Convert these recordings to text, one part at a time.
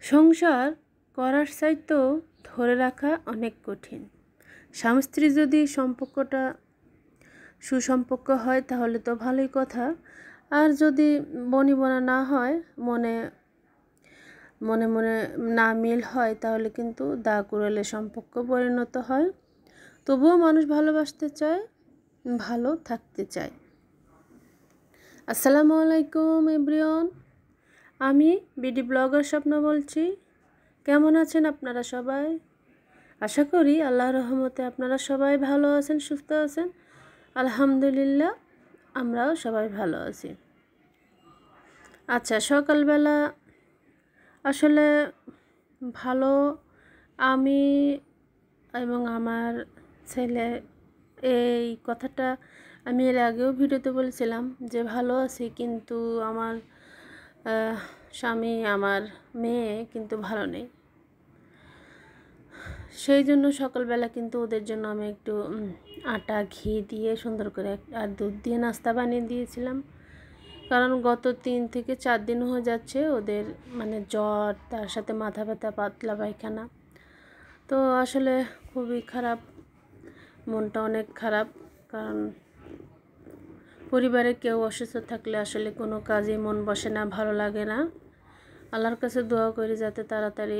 সংসার করার চাইতেও ধরে রাখা অনেক কঠিন। স্বামী স্ত্রী যদি সম্পর্কটা সুসম্পর্ক হয় তাহলে তো ভালোই কথা, আর যদি বনিবনা না হয়, মনে মনে মনে না মিল হয়, তাহলে কিন্তু দা কুড়ালে সম্পর্ক পরিণত হয়। তবুও মানুষ ভালোবাসতে চায়, ভালো থাকতে চায়। আসসালামু আলাইকুম এভরিওয়ান, আমি বিডি ব্লগার স্বপ্ন বলছি। কেমন আছেন আপনারা সবাই? আশা করি আল্লাহর রহমতে আপনারা সবাই ভালো আছেন, সুস্থ আছেন। আলহামদুলিল্লাহ, আমরাও সবাই ভালো আছি। আচ্ছা, সকালবেলা আসলে ভালো আমি এবং আমার ছেলে, এই কথাটা আমি এর আগেও ভিডিওতে বলেছিলাম যে ভালো আছি, কিন্তু আমার স্বামী, আমার মেয়ে কিন্তু ভালো নেই। সেই জন্য সকালবেলা কিন্তু ওদের জন্য আমি একটু আটা ঘি দিয়ে সুন্দর করে আর দুধ দিয়ে নাস্তা বানিয়ে দিয়েছিলাম। কারণ গত 3 থেকে 4 দিন হয়ে যাচ্ছে ওদের মানে জ্বর, তার সাথে মাথা ব্যথা, পাতলা পায়খানা। তো আসলে খুবই খারাপ, মনটা অনেক খারাপ। কারণ পরিবারে কেউ অসুস্থ থাকলে আসলে কোনো কাজে মন বসে না, ভালো লাগে না। আল্লাহর কাছে দোয়া করি যাতে তাড়াতাড়ি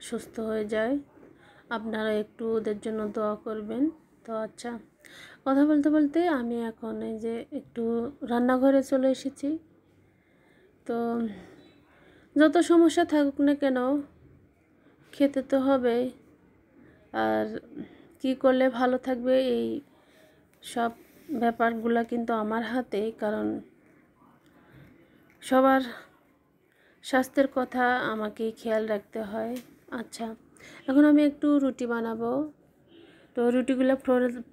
সুস্থ হয়ে যায়। আপনারা একটু ওদের জন্য দোয়া করবেন। তো আচ্ছা, কথা বলতে বলতে আমি এখন এই যে একটু রান্নাঘরে চলে এসেছি। তো যত সমস্যা থাকুক না কেন, খেতে তো হবে। আর কি করলে ভালো থাকবে, এই সব ব্যাপারগুলো কিন্তু আমার হাতে। কারণ সবার স্বাস্থ্যের কথা আমাকেই খেয়াল রাখতে হয়। আচ্ছা, এখন আমি একটু রুটি বানাবো। তো রুটিগুলো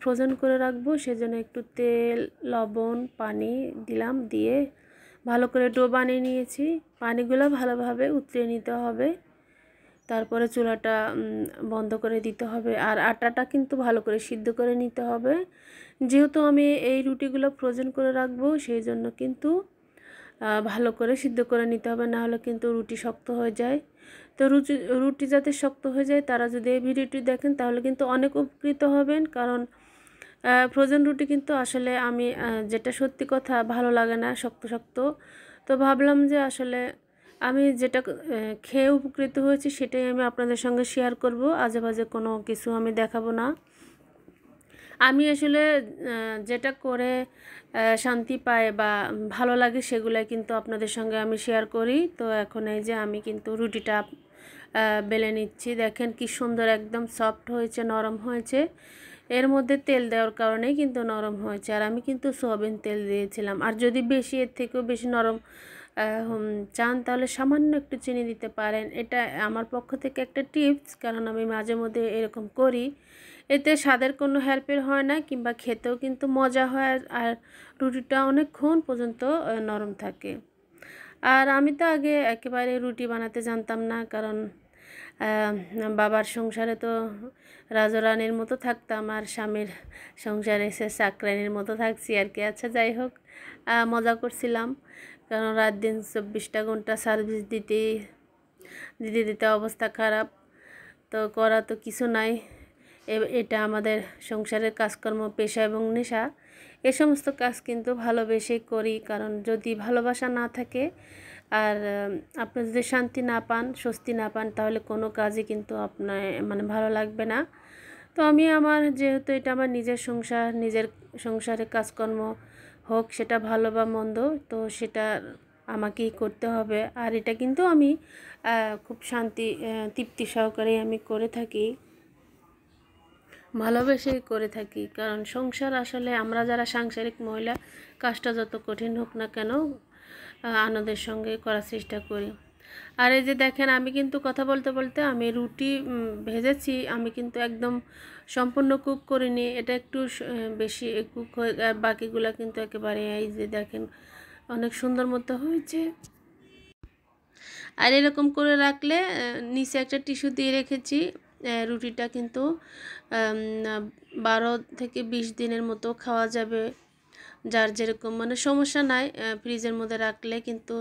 ফ্রোজেন করে রাখবো, সেজন্য একটু তেল, লবণ, পানি দিলাম, দিয়ে ভালো করে ডো বানিয়ে নিয়েছি। পানিগুলো ভালোভাবে উতরিয়ে নিতে হবে, তারপরে চুলাটা বন্ধ করে দিতে হবে। আর আটাটা কিন্তু ভালো করে সিদ্ধ করে নিতে হবে। যেহেতু আমি এই রুটিগুলো ফ্রোজেন করে রাখবো, সেই জন্য কিন্তু ভালো করে সিদ্ধ করে নিতে হবে, না হলে কিন্তু রুটি শক্ত হয়ে যায়। তো রুটি যাতে শক্ত হয়ে যায়, তারা যদি এই ভিডিওটি দেখেন তাহলে কিন্তু অনেক উপকৃত হবেন। কারণ ফ্রোজেন রুটি কিন্তু আসলে আমি যেটা সত্যি কথা, ভালো লাগে না শক্ত শক্ত। তো ভাবলাম যে আসলে আমি যেটা খেয়ে উপকৃত হয়েছি সেটাই আমি আপনাদের সঙ্গে শেয়ার করব। আজেবাজে কোনো কিছু আমি দেখাবো না। আমি আসলে যেটা করে শান্তি পাই বা ভালো লাগে সেগুলাই কিন্তু আপনাদের সঙ্গে আমি শেয়ার করি। তো এখন এই যে আমি কিন্তু রুটিটা বেলে নিচ্ছি। দেখেন কি সুন্দর, একদম সফট হয়েছে, নরম হয়েছে। এর মধ্যে তেল দেওয়ার কারণেই কিন্তু নরম হয়েছে। আর আমি কিন্তু সয়াবিন তেল দিয়েছিলাম। আর যদি বেশি, এর থেকেও বেশি নরম চান, তাহলে সামান্য একটু চিনি দিতে পারেন। এটা আমার পক্ষ থেকে একটা টিপস, কারণ আমি মাঝে মধ্যে এরকম করি। এতে স্বাদের কোনো হেরফের হয় না, কিংবা খেতেও কিন্তু মজা হয়। আর রুটিটা অনেকক্ষণ পর্যন্ত নরম থাকে। আর আমি তো আগে একেবারে রুটি বানাতে জানতাম না, কারণ বাবার সংসারে তো রাজরানীর মতো থাকতাম, আর স্বামীর সংসারে সে চাকরানির মতো থাকছি আর কি। আচ্ছা, যাই হোক, মজা করছিলাম। কারণ রাত দিন 24টা ঘন্টা সার্ভিস দিতে দিতে দিতে অবস্থা খারাপ। তো করা তো কিছু নাই, এটা আমাদের সংসারের কাজকর্ম, পেশা এবং নেশা। এ সমস্ত কাজ কিন্তু ভালোবেসেই করি। কারণ যদি ভালোবাসা না থাকে, আর আপনি যদি শান্তি না পান, স্বস্তি না পান, তাহলে কোনো কাজই কিন্তু আপনার মানে ভালো লাগবে না। তো আমি যেহেতু এটা আমার নিজের সংসার, নিজের সংসারে কাজকর্ম হোক সেটা ভালো বা মন্দ, তো সেটা আমাকেই করতে হবে। আর এটা কিন্তু আমি খুব তৃপ্তি সহকারে আমি করে থাকি, ভালোবেসেই করে থাকি। কারণ সংসার আসলে আমরা যারা সাংসারিক মহিলা, কাজটা যত কঠিন হোক না কেন, আনন্দের সঙ্গে করার চেষ্টা করি। আর এই যে দেখেন, আমি কিন্তু কথা বলতে বলতে আমি রুটি ভেজেছি। আমি কিন্তু একদম সম্পূর্ণ কুক করিনি, এটা একটু বেশি কুক হয়ে, আর বাকিগুলো কিন্তু একেবারে এই যে দেখেন অনেক সুন্দর মতো হয়েছে। আর এরকম করে রাখলে নিচে একটা টিস্যু দিয়ে রেখেছি। রুটিটা কিন্তু 12 থেকে 20 দিনের মতো খাওয়া যাবে। যার যেরকম মানে সমস্যা নাই, ফ্রিজের মধ্যে রাখলে কিন্তু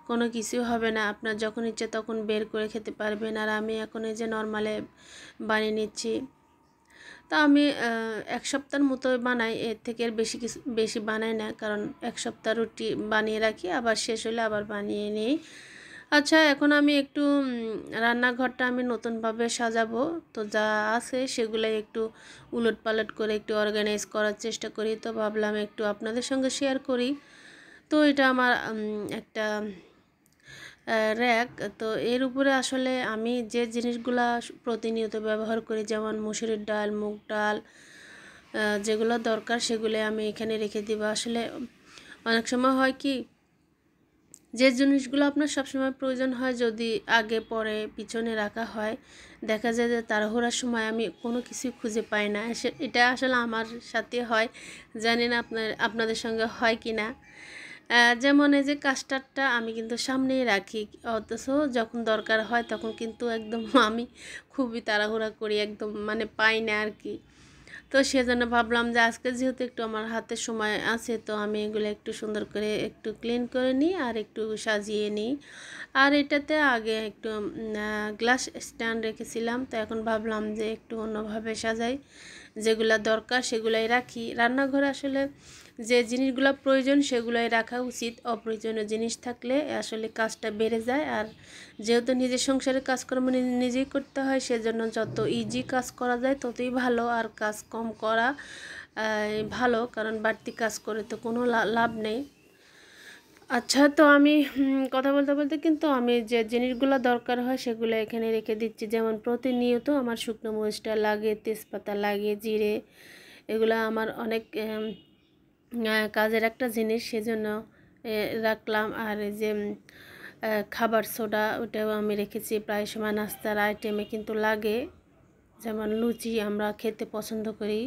কোনো কিছু হবে না, আপনার যখন ইচ্ছে তখন বের করে খেতে পারবেন। আর আমি এখন এই যে নর্মালে বানিয়ে নিচ্ছি। তো আমি এক সপ্তাহের মতো বানাই, এর থেকে আর বেশি বানাই না, কারণ এক সপ্তাহ রুটি বানিয়ে রাখি, আবার শেষ হলে আবার বানিয়ে নিই। আচ্ছা, এখন আমি একটু রান্নাঘরটা আমি নতুনভাবে সাজাবো, তো যা আছে সেগুলাই একটু উলটপালট করে একটু অর্গানাইজ করার চেষ্টা করি। তো ভাবলাম একটু আপনাদের সঙ্গে শেয়ার করি। তো এটা আমার একটা র্যাক। তো এর উপরে আসলে আমি যে জিনিসগুলা প্রতিনিয়ত ব্যবহার করি, যেমন মুসুরির ডাল, মুগ ডাল, যেগুলো দরকার সেগুলো আমি এখানে রেখে দিব। আসলে অনেক সময় হয় কি, যে জিনিসগুলো আপনার সবসময় প্রয়োজন হয় যদি আগে পরে পিছনে রাখা হয়, দেখা যায় যে তাড়াহুড়ার সময় আমি কোনো কিছুই খুঁজে পাই না। এটা আসলে আমার সাথে হয়, জানি না আপনাদের সঙ্গে হয় কি না। যেমন এই যে কাস্টার্ডটা আমি কিন্তু সামনেই রাখি, অথচ যখন দরকার হয় তখন কিন্তু একদম আমি খুবই তাড়াহুড়া করি, একদম মানে পাই না আর কি। তো সেজন্য ভাবলাম যে আজকে যেহেতু একটু আমার হাতে সময় আছে, তো আমি এগুলো একটু সুন্দর করে একটু ক্লিন করে নিই আর একটু সাজিয়ে নিই। আর এটাতে আগে একটু গ্লাস স্ট্যান্ড রেখেছিলাম, তো এখন ভাবলাম যে একটু অন্যভাবে সাজাই, যেগুলো দরকার সেগুলাই রাখি। রান্নাঘরে আসলে যে জিনিসগুলো প্রয়োজন সেগুলোই রাখা উচিত, অপ্রয়োজনীয় জিনিস থাকলে আসলে কাজটা বেড়ে যায়। আর যেহেতু নিজের সংসারের কাজকর্ম নিজেই করতে হয়, সেজন্য যত ইজি কাজ করা যায় ততই ভালো, আর কাজ কম করা ভালো, কারণ বাড়তি কাজ করে তো কোনো লাভ নেই। আচ্ছা, তো আমি কথা বলতে বলতে কিন্তু আমি যে জিনিসগুলো দরকার হয় সেগুলো এখানে রেখে দিচ্ছি। যেমন প্রতিনিয়ত আমার শুকনো মরিচটা লাগে, তেজপাতা লাগে, জিরে, এগুলো আমার অনেক কাজের একটা জিনিস, সেজন্য রাখলাম। আর এই যে খাবার সোডা, ওটাও আমি রেখেছি, প্রায় সময় নাস্তার আইটেমে কিন্তু লাগে, যেমন লুচি আমরা খেতে পছন্দ করি,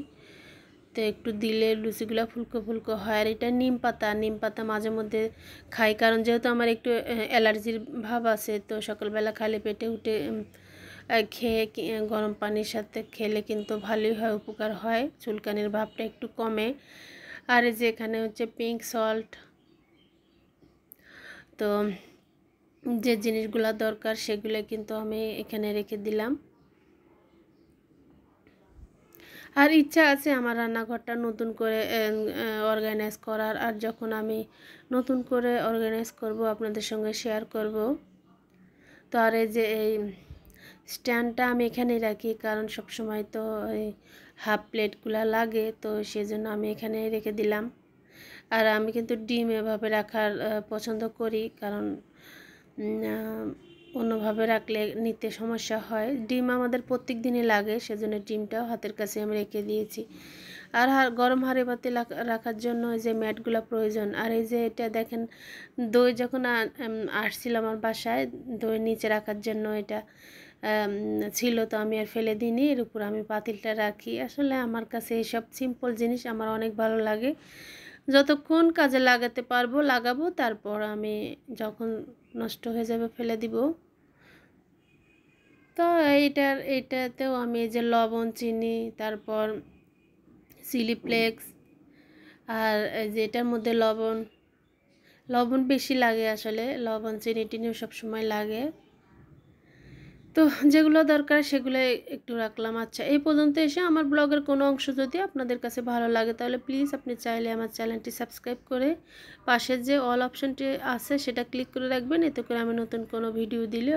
তো একটু দিলে লুচিগুলো ফুলকো ফুলকো হয়। আর এটা নিম পাতা মাঝে মধ্যে খাই, কারণ যেহেতু আমার একটু অ্যালার্জির ভাব আছে, তো সকালবেলা খালি পেটে উঠে খেয়ে গরম পানির সাথে খেলে কিন্তু ভালোই হয়, উপকার হয়, চুলকানির ভাবটা একটু কমে। আর এই যে এখানে হচ্ছে পিঙ্ক সল্ট। তো যে জিনিসগুলো দরকার সেগুলো কিন্তু আমি এখানে রেখে দিলাম। আর ইচ্ছা আছে আমার রান্নাঘরটা নতুন করে অর্গানাইজ করার, আর যখন আমি নতুন করে অর্গানাইজ করব আপনাদের সঙ্গে শেয়ার করব। তো আর এই যে এই স্ট্যান্ডটা আমি এখানেই রাখি, কারণ সব সময় তো এই হাফ প্লেটগুলো লাগে, তো সেজন্য আমি এখানে রেখে দিলাম। আর আমি কিন্তু ডিম এভাবে রাখার পছন্দ করি, কারণ অন্যভাবে রাখলে নিতে সমস্যা হয়। ডিম আমাদের প্রত্যেক দিনই লাগে, সেজন্য ডিমটাও হাতের কাছে আমি রেখে দিয়েছি। আর গরম হাঁড়ি পাতি রাখার জন্য যে ম্যাটগুলো প্রয়োজন। আর এই যে এটা দেখেন, দই যখন আসছিল আমার বাসায়, দই নিচে রাখার জন্য এটা ছিল, তো আমি আর ফেলে দিইনি, এর উপর আমি পাতিলটা রাখি। আসলে আমার কাছে এইসব সিম্পল জিনিস আমার অনেক ভালো লাগে, যতক্ষণ কাজে লাগাতে পারবো লাগাবো, তারপর আমি যখন নষ্ট হয়ে যাবে ফেলে দিব। তো এইটাতেও আমি এই যে লবণ, চিনি, তারপর চিলি ফ্লেক্স, আর এই যে এটার মধ্যে লবণ বেশি লাগে, আসলে লবণ চিনি টিনিও সবসময় লাগে, তো যেগুলো দরকার সেগুলো একটু রাখলাম। আচ্ছা, এই পর্যন্ত এসে আমার ব্লগের কোনো অংশ যদি আপনাদের কাছে ভালো লাগে, তাহলে প্লিজ আপনি চাইলে আমার চ্যানেলটি সাবস্ক্রাইব করে পাশের যে অল অপশানটি আছে সেটা ক্লিক করে রাখবেন, এতে করে আমি নতুন কোনো ভিডিও দিলে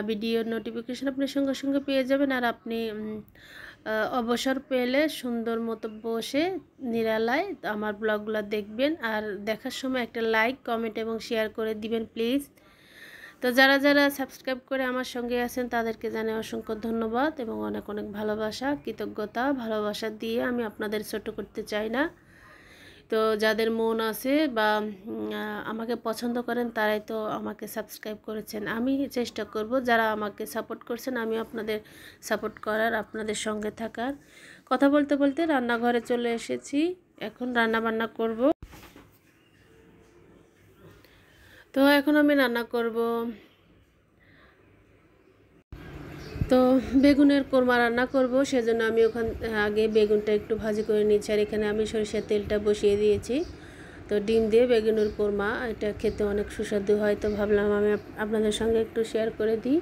ভিডিওর নোটিফিকেশান আপনি সঙ্গে সঙ্গে পেয়ে যাবেন। আর আপনি অবসর পেলে সুন্দর মতো বসে নিরালায় আমার ব্লগগুলো দেখবেন, আর দেখার সময় একটা লাইক, কমেন্ট এবং শেয়ার করে দিবেন প্লিজ। তো যারা যারা সাবস্ক্রাইব করে আমার সঙ্গে আছেন তাদেরকে জানাই অসংখ্য ধন্যবাদ এবং অনেক অনেক ভালোবাসা, কৃতজ্ঞতা, ভালোবাসা দিয়ে আমি আপনাদের ছোট করতে চাই না। তো যাদের মন আছে বা আমাকে পছন্দ করেন তারাই তো আমাকে সাবস্ক্রাইব করেছেন। আমি চেষ্টা করব যারা আমাকে সাপোর্ট করছেন আমি আপনাদের সাপোর্ট করার, আপনাদের সঙ্গে থাকার। কথা বলতে বলতে রান্নাঘরে চলে এসেছি, এখন রান্না বান্না করব। তো এখন আমি রান্না করব তো বেগুনের কোরমা রান্না করব, সেজন্য আমি আগে বেগুনটা একটু ভাজি করে নিয়েছি। আর এখানে আমি সরিষার তেলটা বসিয়ে দিয়েছি। তো ডিম দিয়ে বেগুনের কোরমা, এটা খেতে অনেক সুস্বাদু হয়। তো ভাবলাম আমি আপনাদের সঙ্গে একটু শেয়ার করে দিই।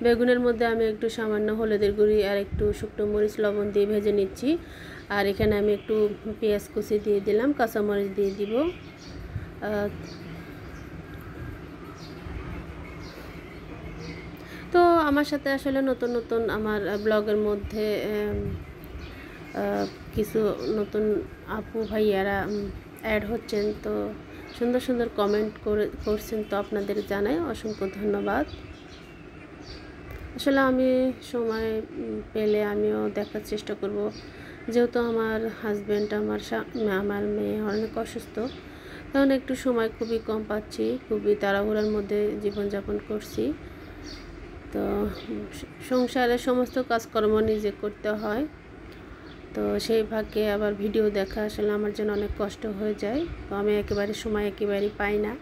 বেগুনের মধ্যে আমি একটু সামান্য হলুদের গুঁড়ি আর একটু শুকনো মরিচ লবণ দিয়ে ভেজে নিচ্ছি। আর এখানে আমি একটু পেঁয়াজ কুচি দিয়ে দিলাম, কাঁচামরিচ দিয়ে দিব। তো আমার সাথে আসলে নতুন নতুন আমার ব্লগের মধ্যে কিছু নতুন আপু ভাইয়ারা অ্যাড হচ্ছেন। তো সুন্দর সুন্দর কমেন্ট করছেন, তো আপনাদের জানাই অসংখ্য ধন্যবাদ। আসলে আমি সময় পেলে আমিও দেখার চেষ্টা করব, যেহেতু আমার হাজব্যান্ড আমার মেয়ে অনেক অসুস্থ, কারণ একটু সময় খুবই কম পাচ্ছি, খুবই তাড়াহুড়োর মধ্যে জীবনযাপন করছি। তো সংসারের সমস্ত কাজকর্ম নিজে করতে হয়, তো সেই ভাগ্যে আবার ভিডিও দেখা আসলে আমার জন্য অনেক কষ্ট হয়ে যায়। তো আমি একেবারেই পাই না,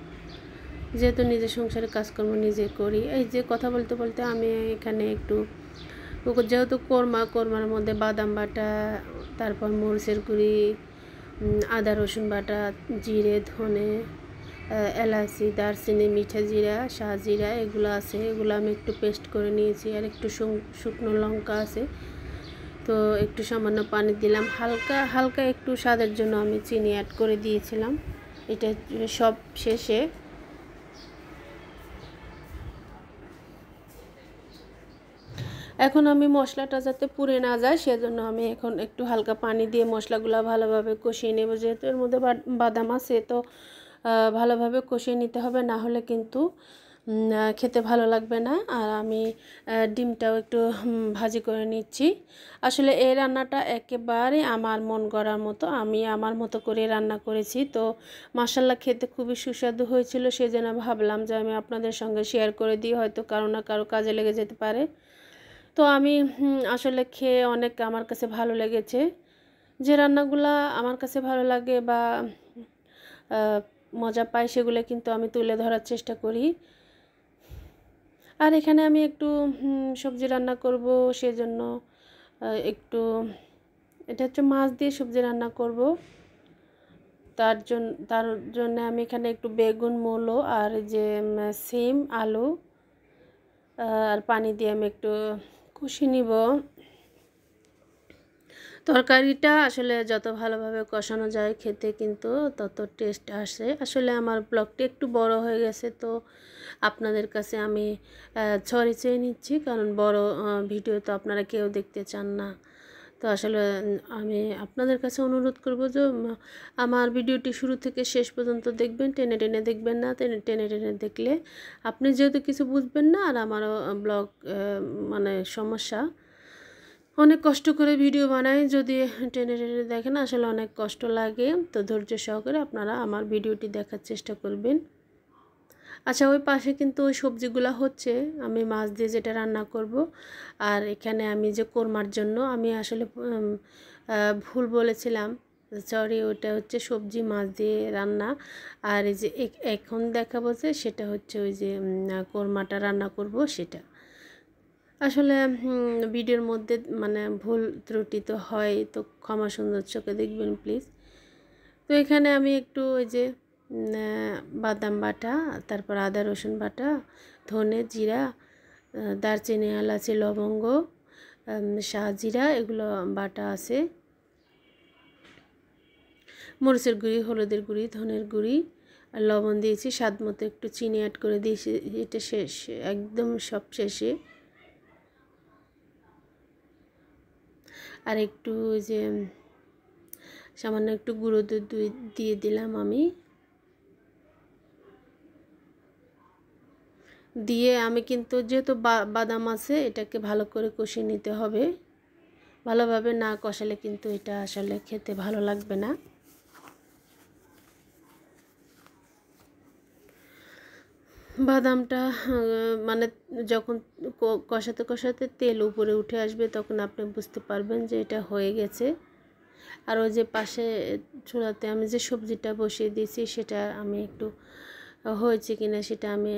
যেহেতু নিজের সংসারের কাজকর্ম নিজে করি। এই যে কথা বলতে বলতে আমি এখানে একটু, যেহেতু কোরমার মধ্যে বাদাম বাটা, তারপর মরিচের গুঁড়ি, আদা রসুন বাটা, জিরে ধনে এলাচি দারচিনি মিঠা জিরা শাহজিরা এগুলো আছে, এগুলো আমি একটু পেস্ট করে নিয়েছি। আর একটু শুকনো লঙ্কা আছে, তো একটু সামান্য পানি দিলাম, হালকা হালকা একটু স্বাদের জন্য আমি চিনি অ্যাড করে দিয়েছিলাম। এটা সব শেষে এখন আমি মশলাটা যাতে পুড়ে না যায়, সেজন্য আমি এখন একটু হালকা পানি দিয়ে মশলাগুলো ভালোভাবে কষিয়ে নেব। যেহেতু এর মধ্যে বাদাম আছে, তো ভালোভাবে কষিয়ে নিতে হবে, না হলে কিন্তু খেতে ভালো লাগবে না। আর আমি ডিমটাও একটু ভাজি করে নিচ্ছি। আসলে এই রান্নাটা একেবারে আমার মন গড়ার মতো, আমি আমার মতো করে রান্না করেছি। তো মাশাআল্লাহ খেতে খুবই সুস্বাদু হয়েছিল, সেজন্য ভাবলাম যে আমি আপনাদের সঙ্গে শেয়ার করে দিই, হয়তো কারো না কারো কাজে লেগে যেতে পারে। তো আমি আসলে খেয়ে অনেক আমার কাছে ভালো লেগেছে। যে রান্নাগুলা আমার কাছে ভালো লাগে বা মজা পাই, সেগুলো কিন্তু আমি তুলে ধরার চেষ্টা করি। আর এখানে আমি একটু সবজি রান্না করব, সেজন্য একটু, এটা হচ্ছে মাছ দিয়ে সবজি রান্না করব। তার জন্য আমি এখানে একটু বেগুন, মূলো আর যে সিম, আলু আর পানি দিয়ে আমি একটু কষিয়ে নিব। তরকারিটা আসলে যত ভালোভাবে কষানো যায় খেতে কিন্তু তত টেস্ট আসে। আসলে আমার ব্লগটি একটু বড় হয়ে গেছে, তো আপনাদের কাছে আমি সরি চেয়ে নিচ্ছি, কারণ বড় ভিডিও তো আপনারা কেউ দেখতে চান না। তো আসলে আমি আপনাদের কাছে অনুরোধ করব যে আমার ভিডিওটি শুরু থেকে শেষ পর্যন্ত দেখবেন, টেনে টেনে দেখবেন না। টেনে টেনে দেখলে আপনি যেহেতু কিছু বুঝবেন না, আর আমারও ব্লগ মানে সমস্যা, অনেক কষ্ট করে ভিডিও বানাই, যদি টেনে টেনে দেখেন আসলে অনেক কষ্ট লাগে। তো ধৈর্য সহকারে আপনারা আমার ভিডিওটি দেখার চেষ্টা করবেন। আচ্ছা, ওই পাশে কিন্তু ওই সবজিগুলো হচ্ছে, আমি মাছ দিয়ে যেটা রান্না করব। আর এখানে আমি যে কোরমার জন্য আমি আসলে ভুল বলেছিলাম, সরি, ওটা হচ্ছে সবজি মাছ দিয়ে রান্না। আর এই যে এখন দেখাবো যে সেটা হচ্ছে ওই যে কোরমাটা রান্না করব সেটা। আসলে ভিডিওর মধ্যে মানে ভুল ত্রুটি তো হয়, তো ক্ষমা সুন্দর চোখে দেখবেন প্লিজ। তো এখানে আমি একটু ওই যে বাদাম বাটা, তারপর আদা রসুন বাটা, ধনে জিরা, দারচিনি এলাচি লবঙ্গ, শাহজিরা এগুলো বাটা আছে, মরিচের গুঁড়ি, হলুদের গুঁড়ি, ধনের গুঁড়ি আর লবণ দিয়েছি, স্বাদ মতো একটু চিনি অ্যাড করে দিয়েছি। এটা শেষ, একদম সব শেষে। আর একটু যে সামান্য একটু গুঁড়ো দুধ দিয়ে দিলাম আমি, দিয়ে আমি কিন্তু যেহেতু বাদাম আছে, এটাকে ভালো করে কষিয়ে নিতে হবে। ভালোভাবে না কষালে কিন্তু এটা আসলে খেতে ভালো লাগবে না। বাদামটা মানে যখন কষাতে কষাতে তেল উপরে উঠে আসবে, তখন আপনি বুঝতে পারবেন যে এটা হয়ে গেছে। আর ওই যে পাশে চুলাতে আমি যে সবজিটা বসিয়ে দিয়েছি, সেটা আমি একটু হয়েছে কিনা সেটা আমি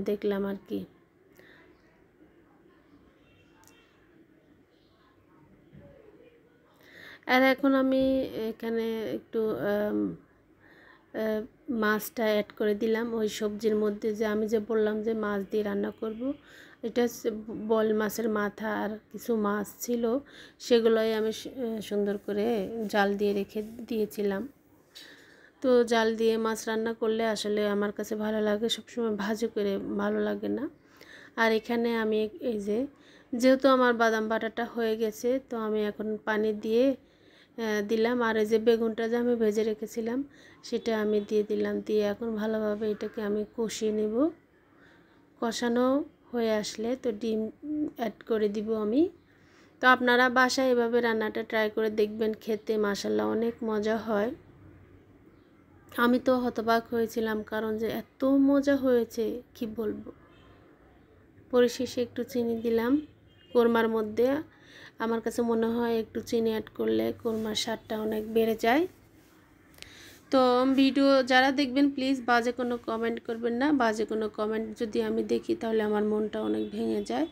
দেখলাম আর কি। আর এখন আমি এখানে একটু মাছটা অ্যাড করে দিলাম ওই সবজির মধ্যে, যে আমি যে বললাম যে মাছ দিয়ে রান্না করব। এটা হচ্ছে বল মাছের মাথা আর কিছু মাছ ছিল, সেগুলোই আমি সুন্দর করে জাল দিয়ে রেখে দিয়েছিলাম। তো জাল দিয়ে মাছ রান্না করলে আসলে আমার কাছে ভালো লাগে, সবসময় ভাজি করে ভালো লাগে না। আর এখানে আমি এই যেহেতু আমার বাদাম বাটাটা হয়ে গেছে, তো আমি এখন পানি দিয়ে দিলাম। আর এই যে বেগুনটা যে আমি ভেজে রেখেছিলাম সেটা আমি দিয়ে দিলাম, দিয়ে এখন ভালোভাবে এটাকে আমি কষিয়ে নেব। কষানো হয়ে আসলে তো ডিম অ্যাড করে দিব আমি। তো আপনারা বাসায় এভাবে রান্নাটা ট্রাই করে দেখবেন, খেতে মাশাআল্লাহ অনেক মজা হয়। আমি তো হতবাক হয়েছিলাম, কারণ যে এত মজা হয়েছে কি বলবো। পরিশেষে একটু চিনি দিলাম কোরমার মধ্যে। আমার কাছে মনে হয় একটু চিনি অ্যাড করলে কোরমার স্বাদটা অনেক বেড়ে যায়। তো ভিডিও যারা দেখবেন প্লিজ বাজে কোনো কমেন্ট করবেন না। বাজে কোনো কমেন্ট যদি আমি দেখি তাহলে আমার মনটা অনেক ভেঙে যায়।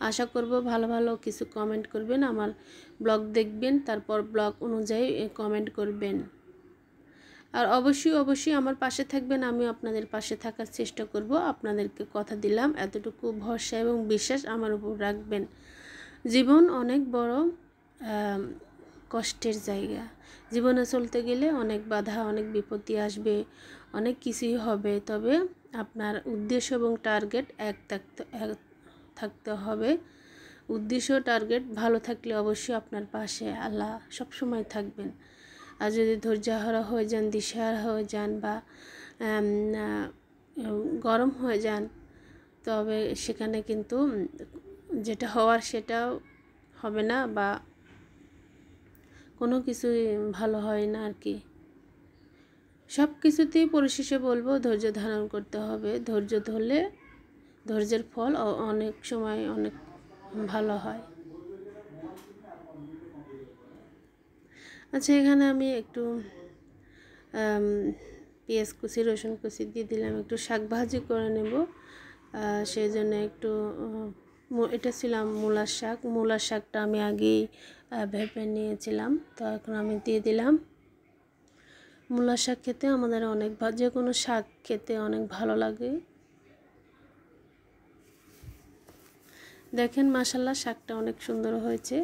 আশা করব ভালো ভালো কিছু কমেন্ট করবেন, আমার ব্লগ দেখবেন, তারপর ব্লগ অনুযায়ী কমেন্ট করবেন। আর অবশ্যই আমার পাশে থাকবেন, আমিও আপনাদের পাশে থাকার চেষ্টা করব। আপনাদেরকে কথা দিলাম, এতটুকু ভরসা এবং বিশ্বাস আমার উপর রাখবেন। জীবন অনেক বড় কষ্টের জায়গা। জীবনে চলতে গেলে অনেক বাধা, অনেক বিপত্তি আসবে, অনেক কিছুই হবে, তবে আপনার উদ্দেশ্য এবং টার্গেট এক থাকতে হবে। উদ্দেশ্য টার্গেট ভালো থাকলে অবশ্যই আপনার পাশে আল্লাহ সবসময় থাকবেন। আর যদি ধৈর্যহারা হয়ে যান, দিশেহারা হয়ে যান বা গরম হয়ে যান, তবে সেখানে কিন্তু যেটা হওয়ার সেটাও হবে না, বা কোনো কিছুই ভালো হয় না আর কি। সব কিছুতেই পরিশেষে বলবো ধৈর্য ধারণ করতে হবে। ধৈর্য ধরলে ধৈর্যের ফল অনেক সময় অনেক ভালো হয়। আচ্ছা, এখানে আমি একটু পেঁয়াজ কুচি, রসুন কুচি দিয়ে দিলাম, একটু শাক ভাজি করে নেব। সেই জন্য একটু এটা ছিলাম মূলার শাকটা আমি আগেই ভেপে নিয়েছিলাম, তো এখন আমি দিয়ে দিলাম। মূলার শাক খেতে আমাদের অনেক যে কোনো শাক খেতে অনেক ভালো লাগে। দেখেন মাশাআল্লাহ শাকটা অনেক সুন্দর হয়েছে।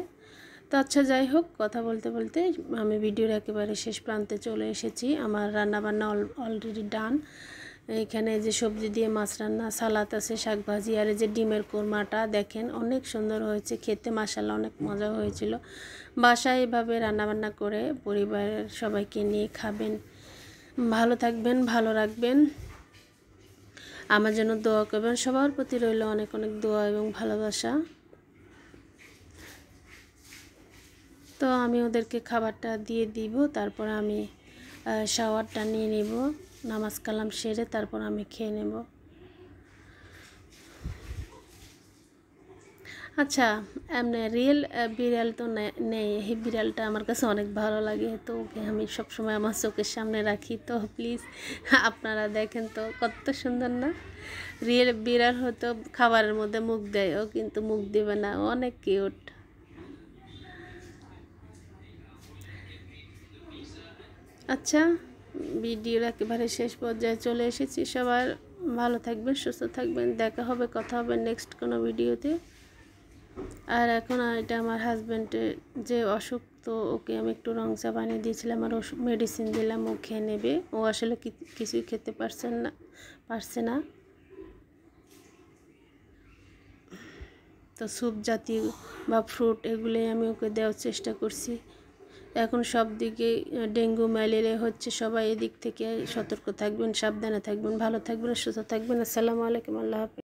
তো আচ্ছা, যাই হোক, কথা বলতে বলতে আমি ভিডিওর একেবারে শেষ প্রান্তে চলে এসেছি। আমার রান্নাবান্না অলরেডি ডান। এখানে যে সবজি দিয়ে মাছ রান্না, সালাদ আছে, শাক ভাজি, আর এই যে ডিমের কোরমাটা দেখেন অনেক সুন্দর হয়েছে খেতে, মাশাআল্লাহ অনেক মজা হয়েছিল। বাসায় এভাবে রান্নাবান্না করে পরিবারের সবাইকে নিয়ে খাবেন। ভালো থাকবেন, ভালো রাখবেন, আমার জন্য দোয়া করবেন। সবার প্রতি রইল অনেক অনেক দোয়া এবং ভালোবাসা। তো আমি ওদেরকে খাবারটা দিয়ে দিব, তারপর আমি শাওয়ারটা নিয়ে নেব, নামাজ কালাম সেরে তারপর আমি খেয়ে নেব। আচ্ছা, এমনি রিয়েল বিড়াল তো নেই, এই বিড়ালটা আমার কাছে অনেক ভালো লাগে, তো ওকে আমি সবসময় আমার চোখের সামনে রাখি। তো প্লিজ আপনারা দেখেন তো কত সুন্দর না। রিয়েল বিড়াল হয়তো খাবারের মধ্যে মুখ দেয়, ও কিন্তু মুখ দেবে না, অনেক কিউট। আচ্ছা, ভিডিওর একেবারে শেষ পর্যায়ে চলে এসেছি। সবার ভালো থাকবেন, সুস্থ থাকবেন, দেখা হবে, কথা হবে নেক্সট কোনো ভিডিওতে। আর এখন এটা আমার হাজব্যান্ডের যে অসুখ, তো ওকে আমি একটু রং চা বানিয়ে দিয়েছিলাম আর ওষুধ মেডিসিন দিলাম, ও খেয়ে নেবে। ও আসলে কিছুই খেতে পারছে না। তো স্যুপ জাতীয় বা ফ্রুট এগুলোই আমি ওকে দেওয়ার চেষ্টা করছি। এখন সব দিকে ডেঙ্গু ম্যালেরিয়া হচ্ছে, সবাই এদিক থেকে সতর্ক থাকবেন, সাবধানে থাকবেন, ভালো থাকবেন, সুস্থ থাকবেন। আসসালামু আলাইকুম, আল্লাহ হাফেজ।